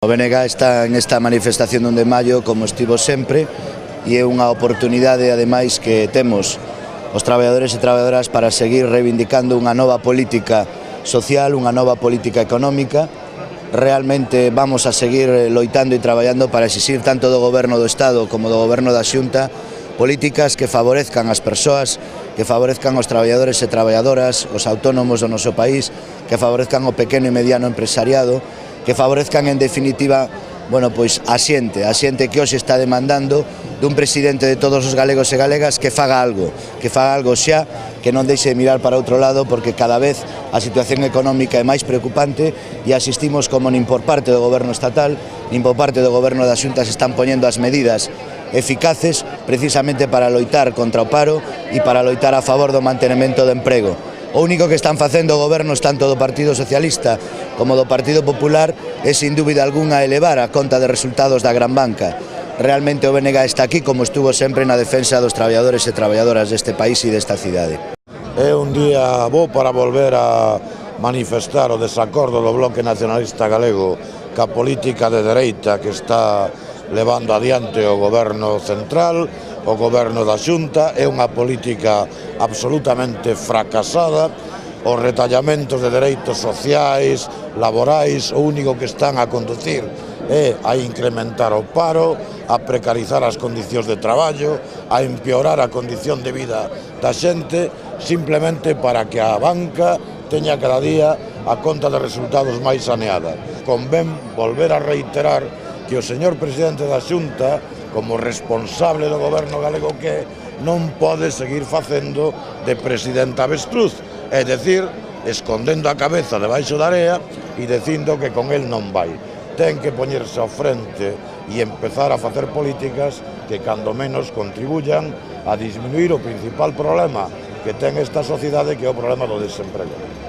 O BNG está en esta manifestación do 1 de maio como estivo sempre e é unha oportunidade ademais que temos os traballadores e traballadoras para seguir reivindicando unha nova política social, unha nova política económica. Realmente vamos a seguir loitando e traballando para exixir tanto do Goberno do Estado como do Goberno da Xunta políticas que favorezcan as persoas, que favorezcan os traballadores e traballadoras, os autónomos do noso país, que favorezcan o pequeno e mediano empresariado, que favorezcan en definitiva, pois a xente que hoxe está demandando dun presidente de todos os galegos e galegas que faga algo xa, que non deixe de mirar para outro lado, porque cada vez a situación económica é máis preocupante e asistimos como nin por parte do Goberno estatal, nin por parte do Goberno da Xunta se están poñendo as medidas eficaces precisamente para loitar contra o paro e para loitar a favor do mantenemento do emprego. O único que están facendo gobernos tanto do Partido Socialista como do Partido Popular é, sin dúbida algunha, elevar a conta de resultados da gran banca. Realmente o BNG está aquí como estuvo sempre na defensa dos traballadores e traballadoras deste país e desta cidade. É un día bo para volver a manifestar o desacordo do Bloque Nacionalista Galego ca política de dereita que está levando adiante o Goberno Central, o Goberno da Xunta. É unha política absolutamente fracasada. Os retallamentos de dereitos sociais, laborais, o único que están a conducir é a incrementar o paro, a precarizar as condicións de traballo, a empeorar a condición de vida da xente, simplemente para que a banca teña cada día a conta de resultados máis saneada. Convén volver a reiterar que o señor presidente da Xunta, como responsable do goberno galego que non pode seguir facendo de presidente avestruz, é dicir, escondendo a cabeza debaixo da area e dicindo que con el non vai. Ten que poñerse ao frente e empezar a facer políticas que cando menos contribuyan a disminuir o principal problema que ten esta sociedade, que é o problema do desemprego.